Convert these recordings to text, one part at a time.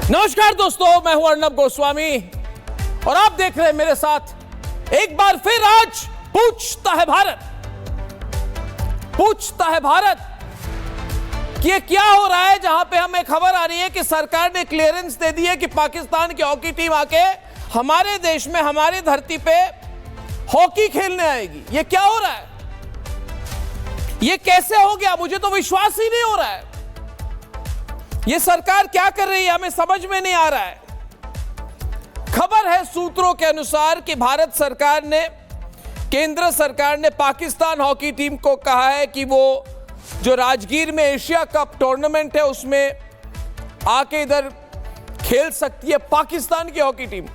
नमस्कार दोस्तों, मैं हूं अर्नब गोस्वामी और आप देख रहे हैं मेरे साथ एक बार फिर आज पूछता है भारत कि ये क्या हो रहा है, जहां पे हमें खबर आ रही है कि सरकार ने क्लियरेंस दे दी है कि पाकिस्तान की हॉकी टीम आके हमारे देश में, हमारी धरती पे हॉकी खेलने आएगी। ये क्या हो रहा है? ये कैसे हो गया? मुझे तो विश्वास ही नहीं हो रहा है। ये सरकार क्या कर रही है, हमें समझ में नहीं आ रहा है। खबर है सूत्रों के अनुसार कि भारत सरकार ने, केंद्र सरकार ने पाकिस्तान हॉकी टीम को कहा है कि वो जो राजगीर में एशिया कप टूर्नामेंट है उसमें आके इधर खेल सकती है पाकिस्तान की हॉकी टीम।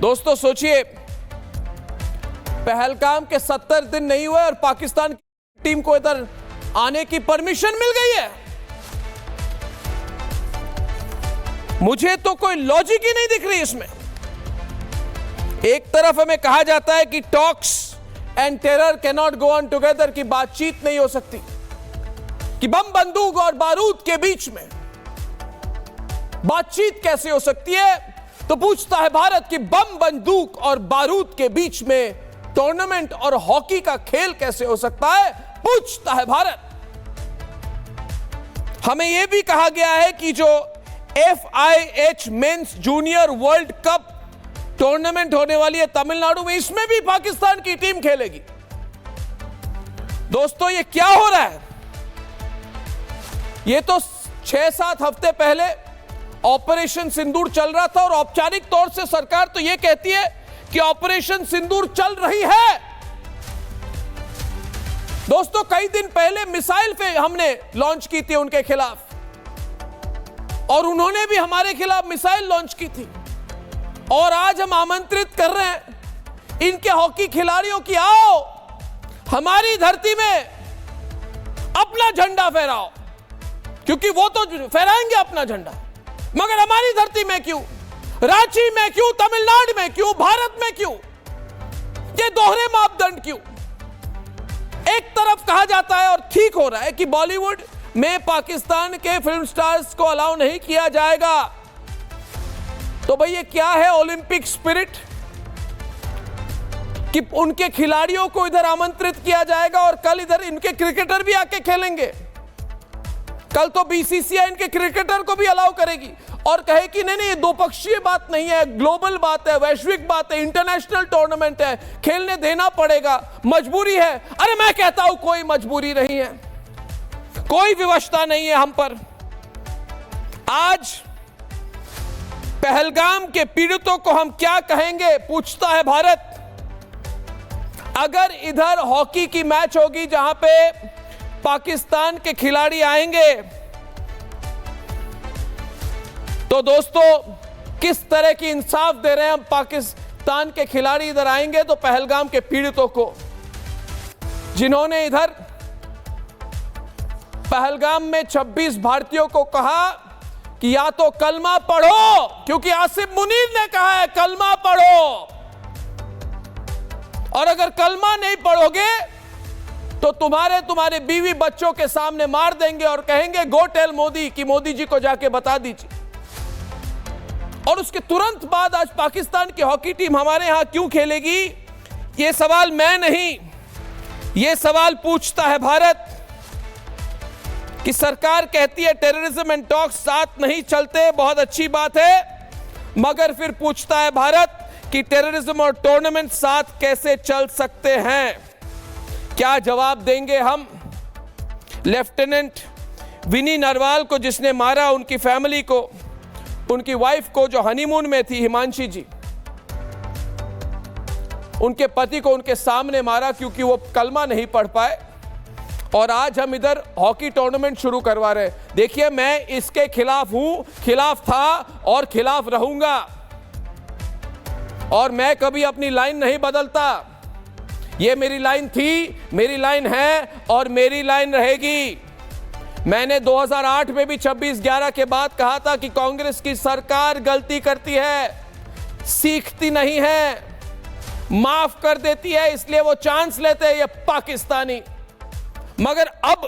दोस्तों सोचिए, पहलगाम के 70 दिन नहीं हुए और पाकिस्तान की टीम को इधर आने की परमिशन मिल गई है। मुझे तो कोई लॉजिक ही नहीं दिख रही इसमें। एक तरफ हमें कहा जाता है कि talks and terror can not go on together, की बातचीत नहीं हो सकती, कि बम बंदूक और बारूद के बीच में बातचीत कैसे हो सकती है। तो पूछता है भारत कि बम बंदूक और बारूद के बीच में टूर्नामेंट और हॉकी का खेल कैसे हो सकता है, पूछता है भारत। हमें यह भी कहा गया है कि जो FIH mains junior world cup tournament होने वाली है तमिलनाडु में, इसमें भी पाकिस्तान की टीम खेलेगी। दोस्तों ये क्या हो रहा है? ये तो 6-7 हफ्ते पहले ऑपरेशन सिंदूर चल रहा था और औपचारिक तौर से सरकार तो ये कहती है कि ऑपरेशन सिंदूर चल रही है। दोस्तों कई दिन पहले मिसाइल पे हमने लॉन्च की थी उनके खिलाफ, और उन्होंने भी हमारे खिलाफ मिसाइल लॉन्च की थी। और आज हम आमंत्रित कर रहे हैं इनके हॉकी खिलाड़ियों की, आओ हमारी धरती में अपना झंडा फहराओ, क्योंकि वो तो फहराएंगे अपना झंडा, मगर हमारी धरती में क्यों, रांची में क्यों, तमिलनाडु में क्यों, भारत में क्यों? ये दोहरे मापदंड क्यों? एक तरफ कहा जाता है और ठीक हो रहा है कि बॉलीवुड में पाकिस्तान के फिल्म स्टार्स को अलाउ नहीं किया जाएगा। तो भाई ये क्या है ओलंपिक स्पिरिट, कि उनके खिलाड़ियों को इधर आमंत्रित किया जाएगा और कल इधर इनके क्रिकेटर भी आके खेलेंगे। कल तो BCCI इनके क्रिकेटर को भी अलाउ करेगी और कहे कि नहीं ये द्विपक्षीय बात नहीं है, ग्लोबल बात है, वैश्विक बात है, इंटरनेशनल टूर्नामेंट है, खेलने देना पड़ेगा, मजबूरी है। अरे मैं कहता हूं कोई मजबूरी नहीं है, कोई विवशता नहीं है हम पर। आज पहलगाम के पीड़ितों को हम क्या कहेंगे, पूछता है भारत। अगर इधर हॉकी की मैच होगी जहां पे पाकिस्तान के खिलाड़ी आएंगे, तो दोस्तों किस तरह की इंसाफ दे रहे हैं हम? पाकिस्तान के खिलाड़ी इधर आएंगे तो पहलगाम के पीड़ितों को, जिन्होंने इधर पहलगाम में 26 भारतीयों को कहा कि या तो कलमा पढ़ो, क्योंकि आसिफ मुनीर ने कहा है कलमा पढ़ो, और अगर कलमा नहीं पढ़ोगे तो तुम्हारे बीवी बच्चों के सामने मार देंगे और कहेंगे गो टेल मोदी, कि मोदी जी को जाके बता दीजिए। और उसके तुरंत बाद आज पाकिस्तान की हॉकी टीम हमारे यहां क्यों खेलेगी? यह सवाल मैं नहीं, यह सवाल पूछता है भारत। कि सरकार कहती है टेररिज्म एंड टॉक्स साथ नहीं चलते, बहुत अच्छी बात है, मगर फिर पूछता है भारत कि टेररिज्म और टूर्नामेंट साथ कैसे चल सकते हैं? क्या जवाब देंगे हम लेफ्टिनेंट विनी नरवाल को, जिसने मारा उनकी फैमिली को, उनकी वाइफ को जो हनीमून में थी, हिमांशी जी, उनके पति को उनके सामने मारा क्योंकि वो कलमा नहीं पढ़ पाए, और आज हम इधर हॉकी टूर्नामेंट शुरू करवा रहे हैं। देखिए मैं इसके खिलाफ हूं, खिलाफ था और खिलाफ रहूंगा, और मैं कभी अपनी लाइन नहीं बदलता। ये मेरी लाइन थी, मेरी लाइन है और मेरी लाइन रहेगी। मैंने 2008 में भी 26/11 के बाद कहा था कि कांग्रेस की सरकार गलती करती है, सीखती नहीं है, माफ कर देती है, इसलिए वो चांस लेते हैं ये पाकिस्तानी। मगर अब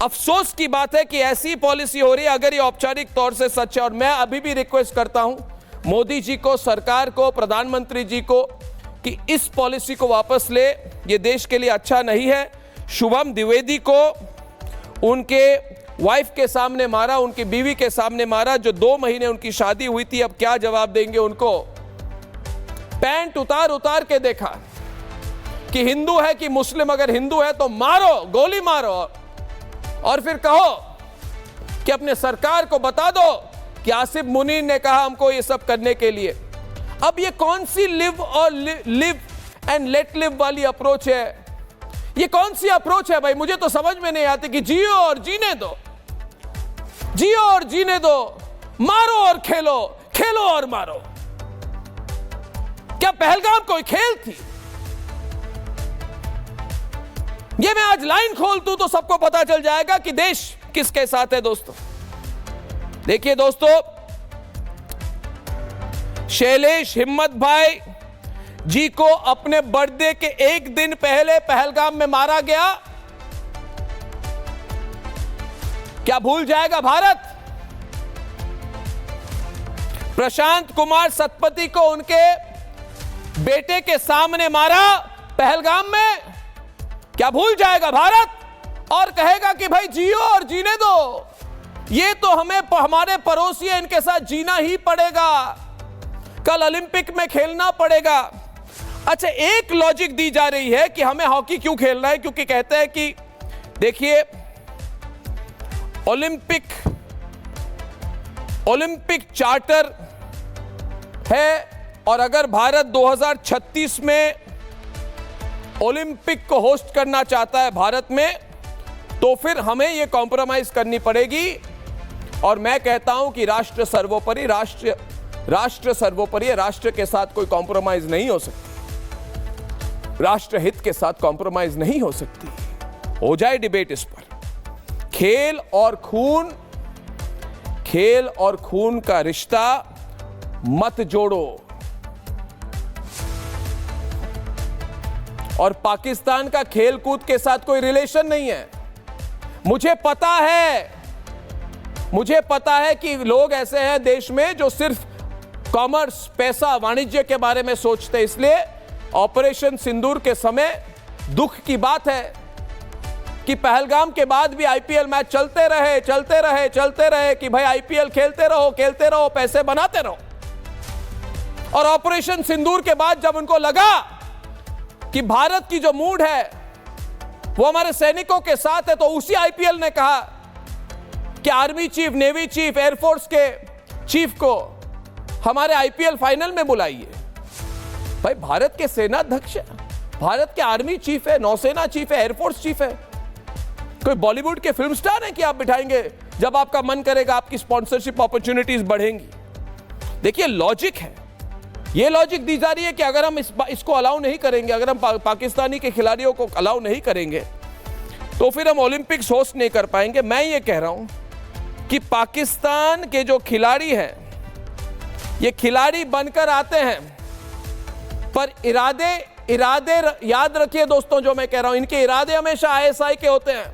अफसोस की बात है कि ऐसी पॉलिसी हो रही है, अगर ये औपचारिक तौर से सच है। और मैं अभी भी रिक्वेस्ट करता हूं मोदी जी को, सरकार को, प्रधानमंत्री जी को कि इस पॉलिसी को वापस ले, ये देश के लिए अच्छा नहीं है। शुभम द्विवेदी को उनके वाइफ के सामने मारा, उनकी बीवी के सामने मारा, जो 2 महीने उनकी शादी हुई थी। अब क्या जवाब देंगे उनको? पैंट उतार उतार के देखा कि हिंदू है कि मुस्लिम, अगर हिंदू है तो मारो, गोली मारो, और फिर कहो कि अपने सरकार को बता दो कि आसिफ मुनीर ने कहा हमको ये सब करने के लिए। अब ये कौन सी लिव एंड लेट लिव वाली अप्रोच है? ये कौन सी अप्रोच है भाई? मुझे तो समझ में नहीं आती कि जियो और जीने दो, जियो और जीने दो, मारो और खेलो, खेलो और मारो। क्या पहलगाम कोई खेल थी? ये मैं आज लाइन खोल दूं तो सबको पता चल जाएगा कि देश किसके साथ है। दोस्तों देखिए, दोस्तों शैलेश हिम्मत भाई जी को अपने बर्थडे के 1 दिन पहले पहलगाम में मारा गया। क्या भूल जाएगा भारत? प्रशांत कुमार सतपथी को उनके बेटे के सामने मारा पहलगाम में। क्या भूल जाएगा भारत? और कहेगा कि भाई जियो और जीने दो, ये तो हमें हमारे पड़ोसी हैं, इनके साथ जीना ही पड़ेगा, कल ओलंपिक में खेलना पड़ेगा। अच्छा, एक लॉजिक दी जा रही है कि हमें हॉकी क्यों खेलना है, क्योंकि कहते हैं कि देखिए ओलंपिक चार्टर है, और अगर भारत 2036 में ओलंपिक को होस्ट करना चाहता है भारत में, तो फिर हमें यह कॉम्प्रोमाइज करनी पड़ेगी। और मैं कहता हूं कि राष्ट्र सर्वोपरि, राष्ट्र सर्वोपरि है, राष्ट्र के साथ कोई कॉम्प्रोमाइज नहीं हो सकती, राष्ट्र हित के साथ कॉम्प्रोमाइज नहीं हो सकती। हो जाए डिबेट इस पर। खेल और खून का रिश्ता मत जोड़ो। और पाकिस्तान का खेल कूद के साथ कोई रिलेशन नहीं है। मुझे पता है कि लोग ऐसे हैं देश में जो सिर्फ कॉमर्स, पैसा, वाणिज्य के बारे में सोचते हैं। इसलिए ऑपरेशन सिंदूर के समय दुख की बात है कि पहलगाम के बाद भी आईपीएल मैच चलते रहे कि भाई आईपीएल खेलते रहो, पैसे बनाते रहो। और ऑपरेशन सिंदूर के बाद जब उनको लगा कि भारत की जो मूड है वो हमारे सैनिकों के साथ है, तो उसी आईपीएल ने कहा कि army chief, navy chief, air force के चीफ को हमारे आईपीएल फाइनल में बुलाइए। भाई भारत के सेना अध्यक्ष है, भारत के आर्मी चीफ है, नौसेना चीफ है, एयरफोर्स चीफ है। कोई बॉलीवुड के फिल्म स्टार है कि आप बिठाएंगे, जब आपका मन करेगा आपकी स्पॉन्सरशिप अपॉर्चुनिटीज बढ़ेंगी। देखिए लॉजिक है, ये लॉजिक दी जा रही है कि अगर हम इसको अलाउ नहीं करेंगे, अगर हम पाकिस्तानी के खिलाड़ियों को अलाउ नहीं करेंगे, तो फिर हम ओलंपिक्स होस्ट नहीं कर पाएंगे। मैं ये कह रहा हूं कि पाकिस्तान के जो खिलाड़ी हैं, ये खिलाड़ी बनकर आते हैं, पर इरादे याद रखिए दोस्तों, जो मैं कह रहा हूं, इनके इरादे हमेशा आईएसआई के होते हैं।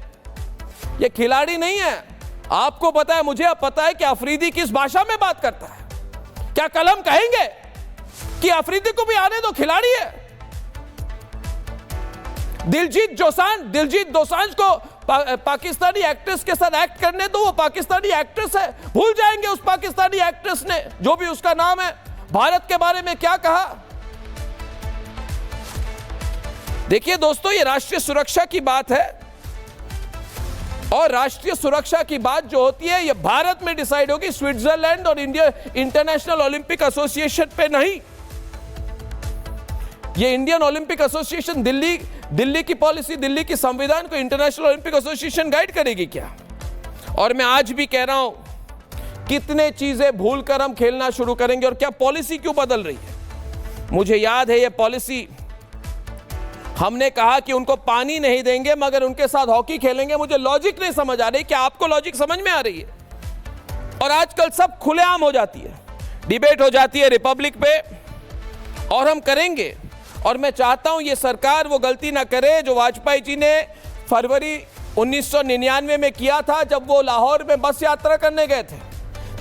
ये खिलाड़ी नहीं है। आपको पता है, मुझे अब पता है कि अफरीदी किस भाषा में बात करता है। क्या कलम कहेंगे कि अफरीदी को भी आने दो, खिलाड़ी है। दिलजीत दोसांझ को पाकिस्तानी एक्ट्रेस के साथ एक्ट करने दो, वो पाकिस्तानी एक्ट्रेस है। भूल जाएंगे उस पाकिस्तानी एक्ट्रेस ने, जो भी उसका नाम है, भारत के बारे में क्या कहा। देखिए दोस्तों, ये राष्ट्रीय सुरक्षा की बात है, और राष्ट्रीय सुरक्षा की बात जो होती है ये भारत में डिसाइड होगी, स्विट्जरलैंड और इंडिया इंटरनेशनल ओलंपिक एसोसिएशन पे नहीं। ये इंडियन ओलंपिक एसोसिएशन दिल्ली की पॉलिसी, दिल्ली की संविधान को इंटरनेशनल ओलंपिक एसोसिएशन गाइड करेगी क्या? और मैं आज भी कह रहा हूं, कितने चीजें भूलकर हम खेलना शुरू करेंगे, और क्या पॉलिसी क्यों बदल रही है। मुझे याद है ये पॉलिसी, हमने कहा कि उनको पानी नहीं देंगे मगर उनके साथ हॉकी खेलेंगे। मुझे लॉजिक नहीं समझ आ रही, क्या आपको लॉजिक समझ में आ रही है? और आजकल सब खुलेआम हो जाती है, डिबेट हो जाती है रिपब्लिक पे, और हम करेंगे। और मैं चाहता हूं ये सरकार वो गलती ना करे जो वाजपेयी जी ने फरवरी 1999 में किया था जब वो लाहौर में बस यात्रा करने गए थे।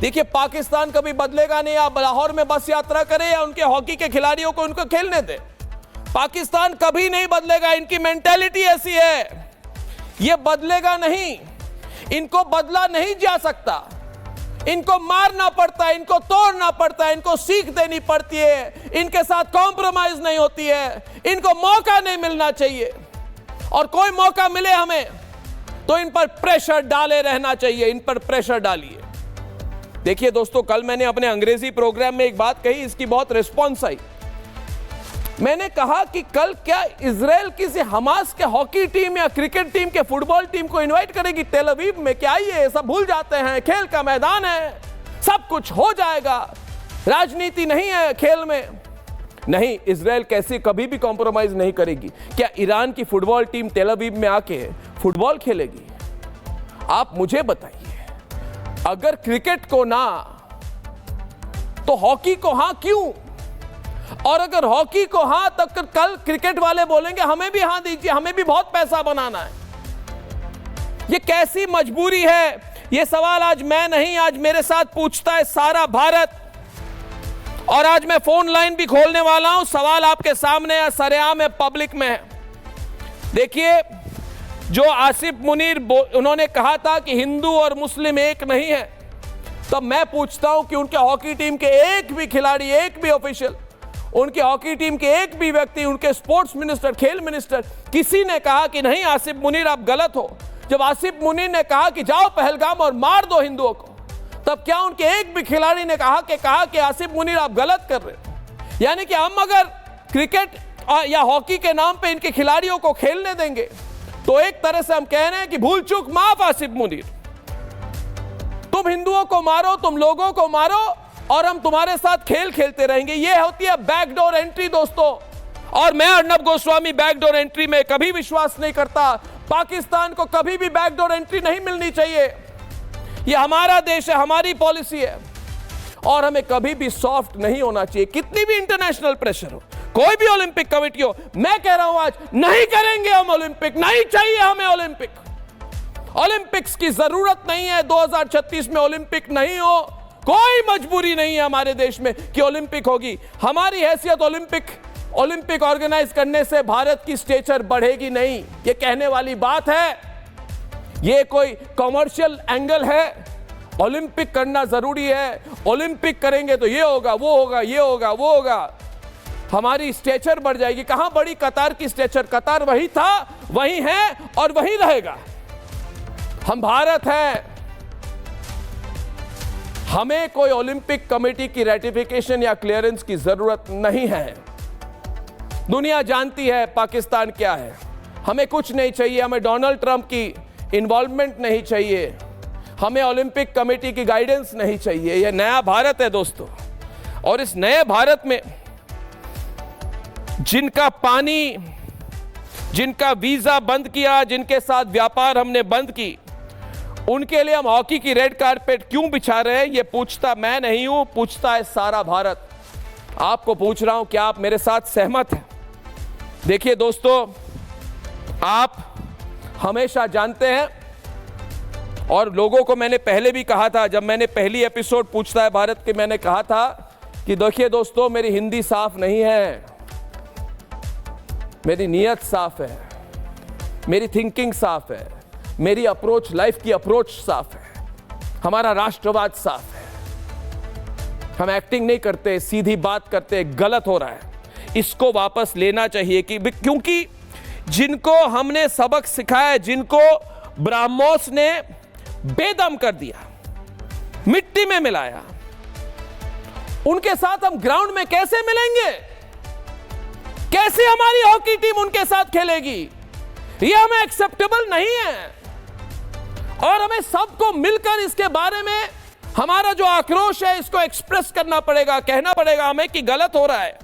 देखिए, पाकिस्तान कभी बदलेगा नहीं। आप लाहौर में बस यात्रा करें या उनके हॉकी के खिलाड़ियों को उनको खेलने दें, पाकिस्तान कभी नहीं बदलेगा। इनकी मेंटालिटी ऐसी है, ये बदलेगा नहीं। इनको बदला नहीं जा सकता, इनको मारना पड़ता है, इनको तोड़ना पड़ता है, इनको सीख देनी पड़ती है, इनके साथ कॉम्प्रोमाइज नहीं होती है, इनको मौका नहीं मिलना चाहिए। और कोई मौका मिले हमें तो इन पर प्रेशर डाले रहना चाहिए, इन पर प्रेशर डालिए। देखिए दोस्तों, कल मैंने अपने अंग्रेजी प्रोग्राम में एक बात कही, इसकी बहुत रिस्पॉन्स आई। मैंने कहा कि कल क्या इजराइल किसी हमास के हॉकी टीम या क्रिकेट टीम के फुटबॉल टीम को इनवाइट करेगी टेल अवीव में? क्या आइए, सब भूल जाते हैं, खेल का मैदान है, सब कुछ हो जाएगा, राजनीति नहीं है खेल में। नहीं, इजराइल कैसे कभी भी कॉम्प्रोमाइज नहीं करेगी। क्या ईरान की फुटबॉल टीम टेल अवीव में आके फुटबॉल खेलेगी? आप मुझे बताइए। अगर क्रिकेट को ना तो हॉकी को हां क्यों? और अगर हॉकी को हां तो कल क्रिकेट वाले बोलेंगे हमें भी हां दीजिए, हमें भी बहुत पैसा बनाना है। ये कैसी मजबूरी है? ये सवाल आज मैं नहीं, आज मेरे साथ पूछता है सारा भारत। और आज मैं फोन लाइन भी खोलने वाला हूं। सवाल आपके सामने है, सरेआम है, पब्लिक में है। देखिए, जो आसिफ मुनीर उन्होंने कहा था कि हिंदू और मुस्लिम एक नहीं है, तब मैं पूछता हूं कि उनके हॉकी टीम के एक भी खिलाड़ी, एक भी ऑफिशियल, उनकी हॉकी टीम के एक भी व्यक्ति, उनके स्पोर्ट्स मिनिस्टर, खेल मिनिस्टर, किसी ने कहा कि नहीं आसिफ मुनीर आप गलत हो? जब आसिफ मुनीर ने कहा कि जाओ पहलगाम और मार दो हिंदुओं को, तब क्या उनके एक भी खिलाड़ी ने कहा कि आसिफ मुनीर आप गलत कर रहे हो? यानी कि हम अगर क्रिकेट या हॉकी के नाम पे इनके खिलाड़ियों को खेलने देंगे तो एक तरह से हम कह रहे हैं कि भूल चूक माफ आसिफ मुनीर, तुम हिंदुओं को मारो, तुम लोगों को मारो और हम तुम्हारे साथ खेल खेलते रहेंगे। यह होती है बैकडोर एंट्री दोस्तों। और मैं अर्नब गोस्वामी बैकडोर एंट्री में कभी विश्वास नहीं करता। पाकिस्तान को कभी भी बैकडोर एंट्री नहीं मिलनी चाहिए। यह हमारा देश है, हमारी पॉलिसी है और हमें कभी भी सॉफ्ट नहीं होना चाहिए, कितनी भी इंटरनेशनल प्रेशर हो, कोई भी ओलंपिक कमेटी हो। मैं कह रहा हूं आज नहीं करेंगे हम ओलंपिक, नहीं चाहिए हमें ओलंपिक। ओलंपिक्स की जरूरत नहीं है। 2036 में ओलंपिक नहीं हो, कोई मजबूरी नहीं है हमारे देश में कि ओलंपिक होगी। हमारी हैसियत ओलंपिक ऑर्गेनाइज करने से भारत की स्टेचर बढ़ेगी नहीं। ये कहने वाली बात है, ये कोई कॉमर्शियल एंगल है। ओलंपिक करना जरूरी है। ओलंपिक करेंगे तो ये होगा, वो होगा, ये होगा, वो होगा, हमारी स्टेचर बढ़ जाएगी। कहां बढ़ी कतार की स्टेचर? कतार वही था, वही है और वही रहेगा। हम भारत हैं। हमें कोई ओलंपिक कमेटी की रेटिफिकेशन या क्लियरेंस की जरूरत नहीं है। दुनिया जानती है पाकिस्तान क्या है। हमें कुछ नहीं चाहिए। हमें डोनाल्ड ट्रंप की इन्वॉल्वमेंट नहीं चाहिए। हमें ओलंपिक कमेटी की गाइडेंस नहीं चाहिए। यह नया भारत है दोस्तों। और इस नए भारत में जिनका पानी, जिनका वीजा बंद किया, जिनके साथ व्यापार हमने बंद की, उनके लिए हम हॉकी की रेड कारपेट क्यों बिछा रहे हैं? ये पूछता मैं नहीं हूं, पूछता है सारा भारत। आपको पूछ रहा हूं, क्या आप मेरे साथ सहमत हैं? देखिए दोस्तों, आप हमेशा जानते हैं और लोगों को मैंने पहले भी कहा था, जब मैंने पहली एपिसोड पूछता है भारत के, मैंने कहा था कि देखिए दोस्तों, मेरी हिंदी साफ नहीं है, मेरी नीयत साफ है, मेरी थिंकिंग साफ है, मेरी अप्रोच, लाइफ की अप्रोच साफ है, हमारा राष्ट्रवाद साफ है। हम एक्टिंग नहीं करते, सीधी बात करते, गलत हो रहा है, इसको वापस लेना चाहिए। क्योंकि जिनको हमने सबक सिखाया, जिनको ब्राह्मोस ने बेदम कर दिया, मिट्टी में मिलाया, उनके साथ हम ग्राउंड में कैसे मिलेंगे? कैसे हमारी हॉकी टीम उनके साथ खेलेगी? यह हमें एक्सेप्टेबल नहीं है। और हमें सबको मिलकर इसके बारे में हमारा जो आक्रोश है, इसको एक्सप्रेस करना पड़ेगा, कहना पड़ेगा हमें कि गलत हो रहा है।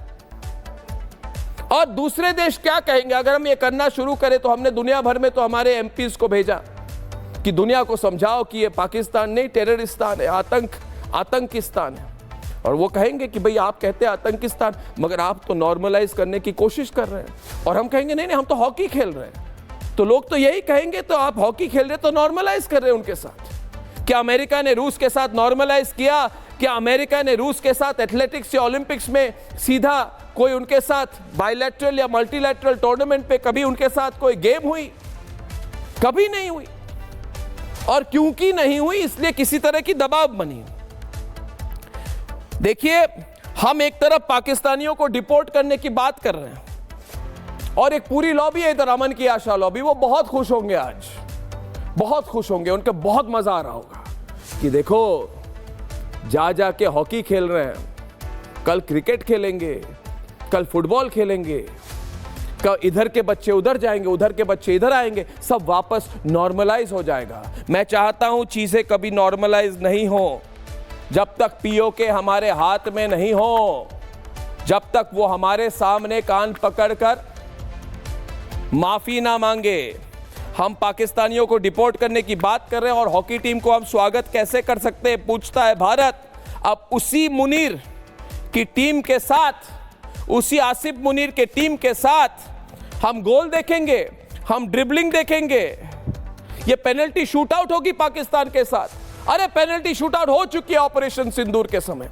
और दूसरे देश क्या कहेंगे अगर हम ये करना शुरू करें? तो हमने दुनिया भर में तो हमारे एमपीज को भेजा कि दुनिया को समझाओ कि ये पाकिस्तान नहीं, टेररिस्तान है, आतंकिस्तान है। और वो कहेंगे कि भाई आप कहते हैं आतंकिस्तान, मगर आप तो नॉर्मलाइज करने की कोशिश कर रहे हैं। और हम कहेंगे नहीं नहीं, हम तो हॉकी खेल रहे हैं। तो लोग तो यही कहेंगे, तो आप हॉकी खेल रहे तो नॉर्मलाइज कर रहे हैं उनके साथ। क्या अमेरिका ने रूस के साथ नॉर्मलाइज किया? क्या अमेरिका ने रूस के साथ एथलेटिक्स या ओलंपिक्स में सीधा कोई उनके साथ बायलैटरल या मल्टीलैटरल टूर्नामेंट पे कभी उनके साथ कोई गेम हुई? कभी नहीं हुई। और क्योंकि नहीं हुई इसलिए किसी तरह की दबाव बनी। देखिए, हम एक तरफ पाकिस्तानियों को डिपोर्ट करने की बात कर रहे हैं और एक पूरी लॉबी है इधर, अमन की आशा लॉबी, वो बहुत खुश होंगे आज, बहुत खुश होंगे, उनको बहुत मजा आ रहा होगा कि देखो जा के हॉकी खेल रहे हैं, कल क्रिकेट खेलेंगे, कल फुटबॉल खेलेंगे, कल इधर के बच्चे उधर जाएंगे, उधर के बच्चे इधर आएंगे, सब वापस नॉर्मलाइज हो जाएगा। मैं चाहता हूं चीजें कभी नॉर्मलाइज नहीं हो जब तक पीओके हमारे हाथ में नहीं हो, जब तक वो हमारे सामने कान पकड़कर माफी ना मांगे। हम पाकिस्तानियों को डिपोर्ट करने की बात कर रहे हैं और हॉकी टीम को हम स्वागत कैसे कर सकते हैं, पूछता है भारत। अब उसी मुनीर की टीम के साथ, उसी आसिफ मुनीर के टीम के साथ हम गोल देखेंगे, हम ड्रिबलिंग देखेंगे, ये पेनल्टी शूटआउट होगी पाकिस्तान के साथ। अरे पेनल्टी शूटआउट हो चुकी है ऑपरेशन सिंदूर के समय।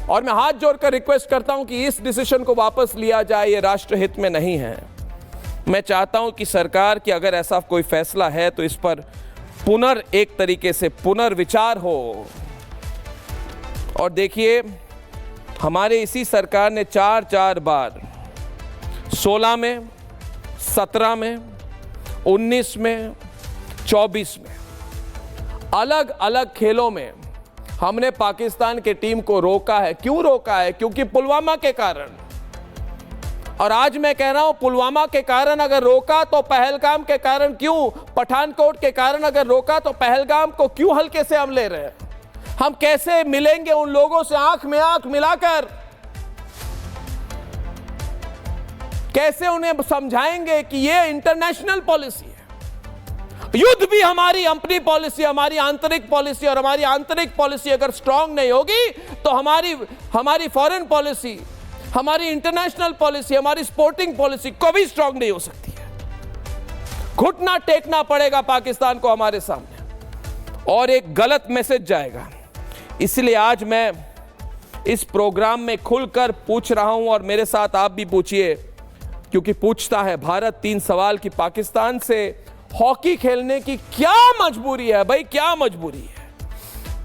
और मैं हाथ जोड़कर रिक्वेस्ट करता हूं कि इस डिसीजन को वापस लिया जाए, ये राष्ट्रहित में नहीं है। मैं चाहता हूं कि सरकार की अगर ऐसा कोई फैसला है तो इस पर एक तरीके से पुनर्विचार हो। और देखिए, हमारे इसी सरकार ने 4 बार 16 में, 17 में, 19 में, 24 में अलग अलग खेलों में हमने पाकिस्तान के टीम को रोका है। क्यों रोका है? क्योंकि पुलवामा के कारण। और आज मैं कह रहा हूं, पुलवामा के कारण अगर रोका तो पहलगाम के कारण क्यों, पठानकोट के कारण अगर रोका तो पहलगाम को क्यों हल्के से हम ले रहे हैं? हम कैसे मिलेंगे उन लोगों से आंख में आंख मिलाकर? कैसे उन्हें समझाएंगे कि ये इंटरनेशनल पॉलिसी है? युद्ध भी हमारी अपनी पॉलिसी, हमारी आंतरिक पॉलिसी, और हमारी आंतरिक पॉलिसी अगर स्ट्रांग नहीं होगी तो हमारी फॉरेन पॉलिसी, हमारी इंटरनेशनल पॉलिसी, हमारी स्पोर्टिंग पॉलिसी कभी स्ट्रांग नहीं हो सकती है। घुटना टेकना पड़ेगा पाकिस्तान को हमारे सामने और एक गलत मैसेज जाएगा। इसलिए आज मैं इस प्रोग्राम में खुलकर पूछ रहा हूं और मेरे साथ आप भी पूछिए, क्योंकि पूछता है भारत 3 सवाल कि पाकिस्तान से हॉकी खेलने की क्या मजबूरी है? भाई क्या मजबूरी है?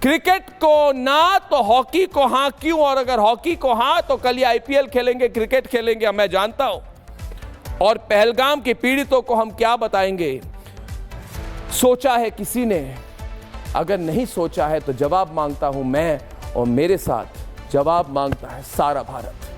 क्रिकेट को ना तो हॉकी को हां क्यों? और अगर हॉकी को हां तो कल ये आईपीएल खेलेंगे, क्रिकेट खेलेंगे, मैं जानता हूं। और पहलगाम के पीड़ितों को हम क्या बताएंगे? सोचा है किसी ने? अगर नहीं सोचा है तो जवाब मांगता हूं मैं, और मेरे साथ जवाब मांगता है सारा भारत।